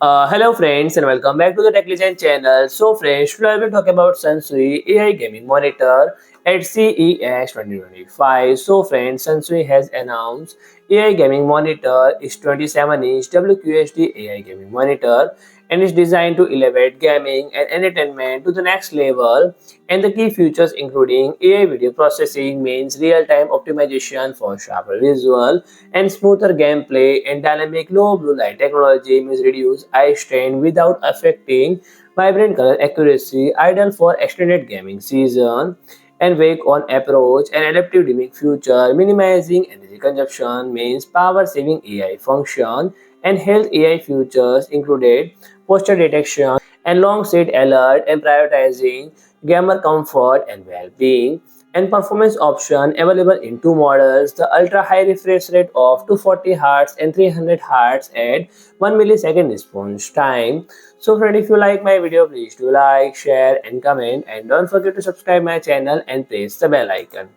Hello friends and welcome back to the TechLegend channel. So friends, today I will talk about Sansui AI Gaming Monitor at CES 2025. So friends, Sansui has announced AI Gaming Monitor is 27-inch WQHD AI Gaming Monitor and is designed to elevate gaming and entertainment to the next level. And the key features including AI video processing means real-time optimization for sharper visual and smoother gameplay, and dynamic low blue light technology means reduce eye strain without affecting vibrant color accuracy, ideal for extended gaming season. And wake on approach and adaptive dimming feature minimizing energy consumption means power saving AI function, and health AI features included posture detection and long sit alert and prioritizing gamer comfort and well-being. And performance option available in two models, the ultra high refresh rate of 240 Hz and 300 Hz at 1 millisecond response time. So friend, if you like my video, please do like, share and comment, and don't forget to subscribe my channel and press the bell icon.